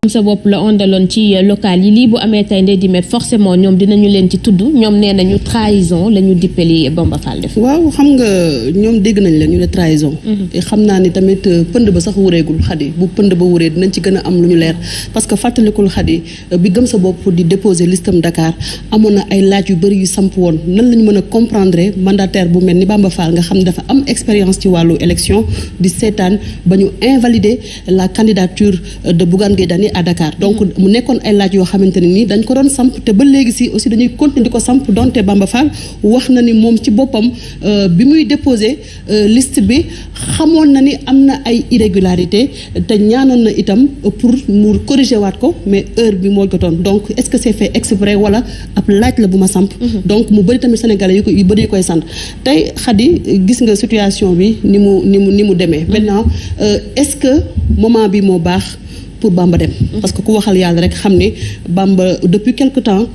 sa bopp la ondaloon ci local yi lii bu amee tey Ndeye Dimet forcément ñoom dinañu leen ci tudd ñoom nee nañu trahison la ñu dippali Bamba Fall def. waaw xam nga ñoom dégg nañ leen ñu ne trahison. xam naa ni tamit pënd ba sax wureegul xadi bu pënd ba wuree dinañ ci gën a am lu ñu leer parce que fàttalikul xadi bi gëm sa bopp di déposer listam Dakar amoon na ay laaj yu bëri yu samp woon nan lañu mën a comprendre mandataire bu mel ni Bamba Fall nga xam dafa am expérience ci wàllu élection di seetaan ba ñu invalider la candidature de Bougane Gueye Dany à Dakar donc mu nekkoon ay laaj yoo xamante ne nii dañ ko doon samp te ba léegi si aussi dañuy continuer di ko samp donte Bamba Fall wax na ni moom ci boppam bi muy déposer liste bi xamoon na ni am na ay irrégularité te ñaanoon na itam pour mu corriger waat ko mais heure bi moo jotoon donc est-ce que c'est fait exprès wala ab laaj la bu ma samp donc mu bëri tamit sénégalais yu bëri yu koy sant tey Khady gis nga situation bi ni mu demee maintenant est-ce que moment bi moo baax pour Bamba dem parce que ku waxal yàlla rek xam ne Bamba depuis quelque temps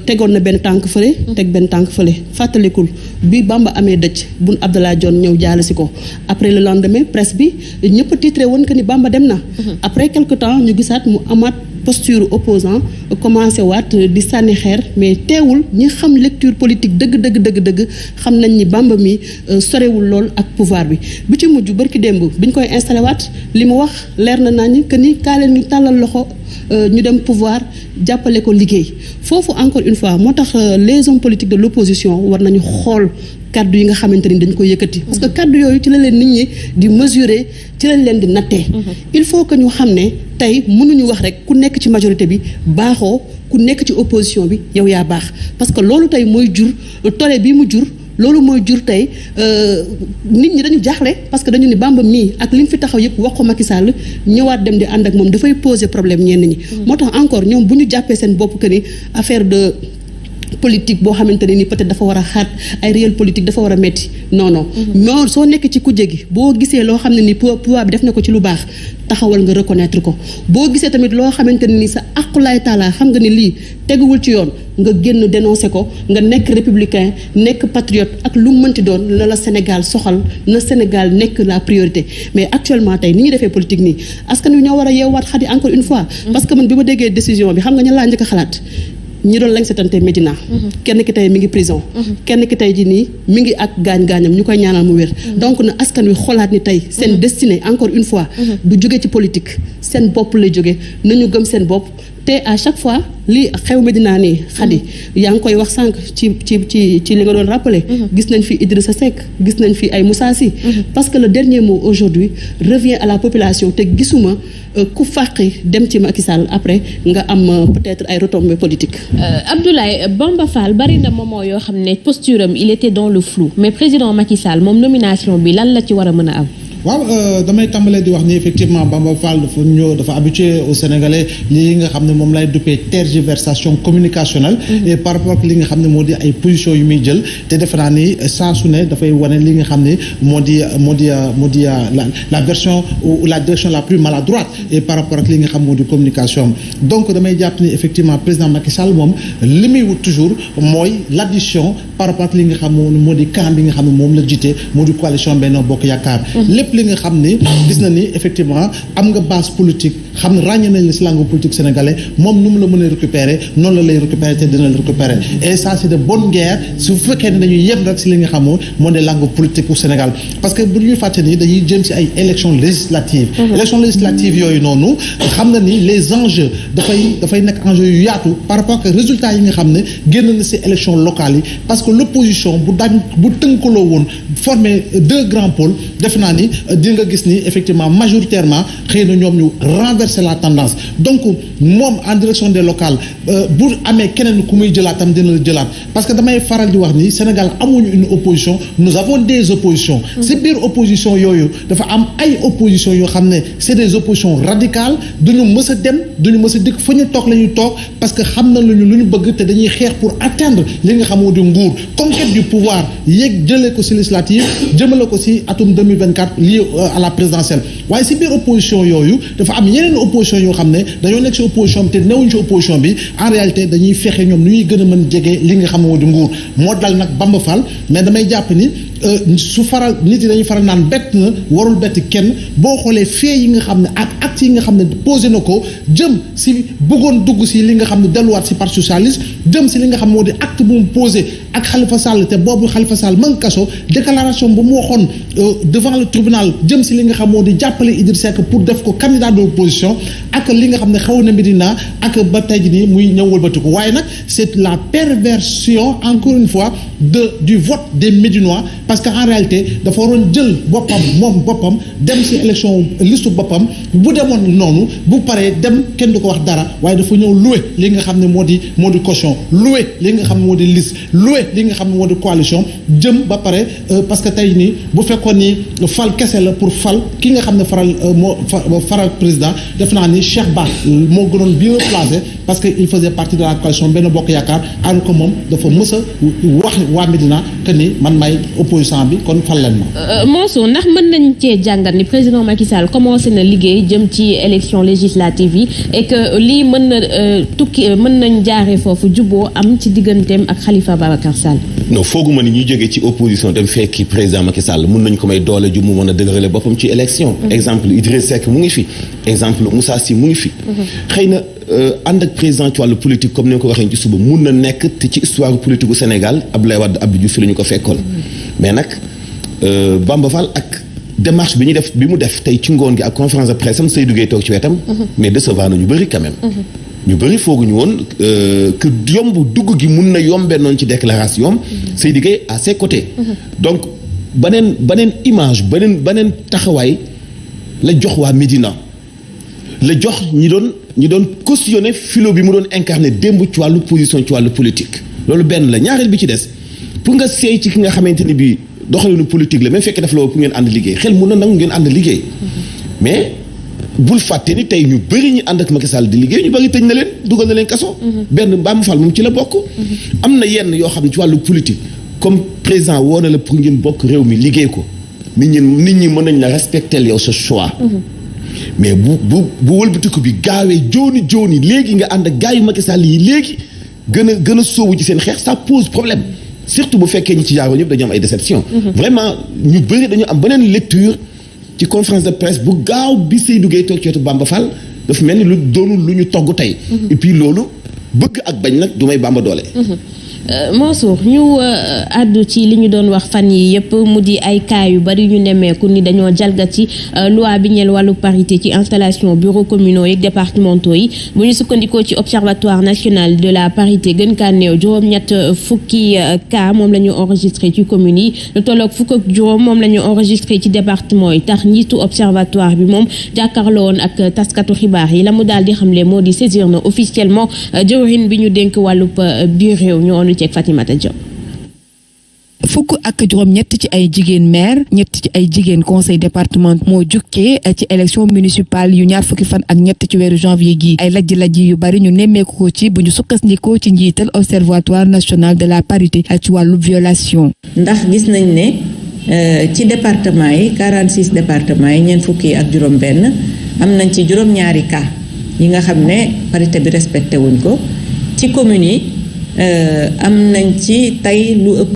tegoon na benn tànk fële teg benn tànk fële fàttalikul bi Bamba amee dëj Boun Abdallah Dionne ñëw jaale si ko après le lendemain presse bi ñëpp titré woon que ni Bamba dem na après quelque temps ñu gisaat mu amaat posture opposant commencé waat di sànni xeer mais teewul ñi xam lecture politique dëgg xam nañ ni Bamba mi sorewul lool ak pouvoir bi ci mujj barki démb bi ñu koy installé waat li mu wax leer na nañ que ni kaa leen ñu tàllal loxo ñu dem pouvoir jàppale ko liggéey foofu encore une fois moo tax les hommes politiques de l'opposition war nañu xool kaddu yi nga xamante ni dañ ko yëkkati parce que kaddu yooyu ci la leen nit ñi di mesurer ci lañ leen di nattee il faut que ñu xam ne tey mënuñu wax rek ku nekk ci majorité bi baaxoo ku nekk ci opposition bi yow yaa baax parce que loolu tey mooy jur tole bi mu jur loolu mooy jur tey nit ñi dañu jaaxle parce que dañu ni Bamba mii ak li mu fi taxaw yëpp wax ko Macky Sall ñëwaat dem di ànd ak moom dafay poser problème ñenn ñi moo tax encore ñoom bu ñu jàppee seen bopp que ni affaire de politique boo xamante ne ni peut-être dafa war a xaat ay réel politique dafa war a metti non soo nekk ci kujje gi boo gisee loo xam ne ni pouvoir bi def na ko ci lu baax taxawal nga reconnaître ko boo gisee tamit loo xamante ne ni sa aqulaay taala xam nga ni lii teguwul ci yoon nga génn dénoncer ko nga nekk républicain nekk patriote ak lu mu mënti doon na la Sénégal soxal na Sénégal nekk la priorité mais actuellement tey ni ñuy defee politique nii askan wi ñoo war a yeewaat Khady encore une fois parce que man bi ma déggee décision bi xam nga ña laa njëkk a xalaat ñi doon lañ setante Médina kenn ki tey mi ngi prison kenn ki tey ji nii mi ngi ak gaañ-gaañam ñu koy ñaanal mu wér donc na askan wi xoolaat ni tey seen destinée encore une fois du jóge ci politique seen bopp lay jóge nañu gëm seen bopp te à chaque fois li xew Médina nii Khady yaa ngi koy wax sànq ci li nga doon rappelé gis nañ fi Idrissa Seck gis nañ fi ay Moussa Sy parce que le dernier mot aujourd'hui revient à la population te gisuma ku fàqi dem ci Macky Sall après nga am peut-être ay retombées politiques. Abdoulaye Bamba Fall bari na moment yoo xam ne posture am il était dans le flou mais président Macky Sall moom nomination bi lan la ci war a mën a am. waaw damay tàmbalee di wax ni effectivement Bamba Fall dafa habitué au Sénégalais lii nga xam ne moom lay duppee tergiversation communicationnelle et par rapport ak li nga xam ne moo di ay position yu muy jël te defe naa ni saa su ne dafay wane li nga xam ne moo di la version ou la direction la plus maladroite et par rapport ak li nga xam moo di communication donc damay jàpp ni effectivement président Macky Sall moom li muy wut toujours mooy l'addition par rapport ak li nga xam moo di camp bi nga xam ne moom la jiite moo di coalition Benno Bokk Yaakaar li nga xam ni gis na ni effectivement am nga base politique xam ne ràññee nañ la si langue politique sénégalais moom nu mu la mën a récupérer noonu la lay récupérer te dina la récupérer et ça c'est de bonne guerre su fekkee ne dañuy yem rek si li nga xamoon moo ne langue politique au Sénégal parce que bu ñuy fàtte ni dañuy jëm si ay élections législatives élections législatives yooyu noonu xam na ni les enjeux dafay nekk enjeux yu yaatu par rapport ak résultats yi nga xam ne génn na si élections locales yi parce que l'opposition bu tënkaloo woon former deux grands pôles def naa ni di nga gis ni effectivement majoritairement xëy na ñoom ñu renverser la tendance donc moom en direction des locales bu amee keneen ku muy jëlaatam dina la jëlaat parce que damay faral di wax ni Sénégal amuñu une opposition nous avons des oppositions si biir opposition yooyu dafa am ay oppositions yoo xam ne c'est des oppositions radicales duñu mës a dem duñu mës a dikk fa ñu toog la ñuy toog parce que xam na lu ñu bëgg te dañuy xeex pour atteindre li nga xamoo di nguur conquête du pouvoir yéeg jëlee ko si législative jëmale ko si atum 2024 lié à la présidentielle waaye si biir opposition yooyu dafa am yeneen opposition yoo xam ne dañoo nekk si opposition bi te newuñ si opposition bi en réalité dañuy fexe ñoom nu ñuy gën a mën jege li nga xam moo di nguur moo dal nag Bamba Fall mais damay jàpp ni su faral nit yi dañuy faral naan bett na warul bett kenn boo xoolee fee yi nga xam ne ak actes yi nga xam ne posé na ko jëm si bëggoon dugg si li nga xam ne delluwaat si parti socialiste jëm si li nga xam moo di acte bu mu posé ak Khalifa Sall te boobu Khalifa Sall man kaso déclaration bu mu waxoon devant le tribunal jëm si li nga xam moo di jàppale Idrissa Seck pour def ko candidat de l'opposition ak li nga xam ne xaw na Medina ak ba tey jii nii muy ñëw wëlbati ko waaye nag c'est la perversion encore une fois du vote des Médinois parce que en réalité dafa waroon jël boppam dem ci élection liste boppam bu demoon noonu bu paree dem kenn du ko wax dara waaye dafa ñëw loué li nga xam ne moo di caution loué li nga xam ne moo di liste loué li nga xam ne moo di coalition jëm ba pare parce que tey nii bu fekkoon ni fal kese la pour fal ki nga xam ne faral président def naa ni Cheikh Ba moo gënoon bien placé parce que il faisait partie de la coalition Benno Bokk Yaakaar alors que moom dafa mës a wax waa Médina que ni man may opposition bi kon fal leen ma. Mansour ndax mën nañ cee jàngat ni président Macky Sall commencé na liggéey jëm ci élection législative yi et que lii mën na mën nañ jaaree foofu jubboo am ci digganteem ak Khalifa Babacar Sall. non fooguma ni ñu jógee ci opposition dem fekki président Macky Sall mën nañ ko may doole ju mu mën a dëgërale boppam ci élection. exemple Idrissa Seck mu ngi fi exemple Moussa Sy mu ngi fi. xëy na ànd ak président ci wàllu politique comme ni nga ko waxee ci suba mun na nekk te ci histoire politique gu Sénégal Abdoulaye Wade Abdou Diouf fi la ñu ko fekkoon. mais nag Bamba Fall ak démarche bi mu def tey ci ngoon gi ak conférence de presse am Seydou Gueye toog ci wetam. mais décevoir na ñu bëri quand même. ñu bëri fooguñu woon que yomb dugg gi mun na yombee noonu ci déclaration Seydou Gueye à ses côtés. donc beneen image beneen taxawaay la jox waa Médina la jox ñi doon cautionné philo bi mu doon incarné démb ci wàllu position ci wàllu politique. loolu benn la ñaareel bi ci des pour nga seey ci ki nga xamante ni bii doxalinu politique la même fekkee daf la woo pour ngeen ànd liggéey xel mun na nangu ngeen ànd liggéey mais. bul fàtte ni tey ñu bëri ñu ànd ak Macky Sall di liggéey ñu bëri tëj na leen dugal na leen kaso. benn Bamba Fall moom ci la bokk. am na yenn yoo xam ne ci wàllu politique comme président woo na la pour ngeen bokk réew mi liggéey ko nit ñi mën nañ la respecter yow sa choix. mais bu wëlbatiku bi gaawee jooni léegi nga ànd ak gars yu Macky Sall yi léegi gën a sóobu ci seen xeex ça pose problème surtout bu fekkee ñi ci jaaroo ñëpp dañu am ay déception. vraiment ñu bëri dañu am beneen lecture. ci conférence de presse bu gaaw bi Seydou Gueye toog ci wetu Bamba Fall dafa mel ni lu doonul lu ñu togg tey. et puis loolu bëgg ak bañ nag du may Bamba doole. Mansour ñu àddu ci li ñu doon wax fan yi yëpp mu di ay cas yu bari ñu nemmeeku ni dañoo jalgati loi bi ñeel wàllu parité ci installation bureaux communaux yi départementaux yi bu ñu sukkandikoo ci observatoire national de la parité gën kaa néew juróom-ñett fukki cas moom la ñu enregistré ci communes yi lu tolloog fukk ak juróom moom la ñu enregistré ci département yi tax njiitu observatoire bi moom jàkkaarloo woon ak taskatu xibaar yi la mu daal di xamle moo di saisir na officiellement jëwriñ bi ñu dénk wàllub biir réew ñu ceeg Fatimata Diop. fukk ak juróom-ñett ci ay jigéen maire ñett ci ay jigéen conseil département moo jukkee ci élection municipale yu ñaar fukki fan ak ñett ci weeru janvier gi ay lajj-lajj yu bari ñu nemmeeku ko ci bu ñu sukkandikoo ci njiital observatoire national de la parité ci wàllu violation. ndax gis nañ ne ci département yi 46 départements yi ñeent fukki ak juróom-benn am nañ ci juróom-ñaari cas yi nga xam ne parité bi respecté wuñ ko ci communes yi am nañ ci tey lu ëpp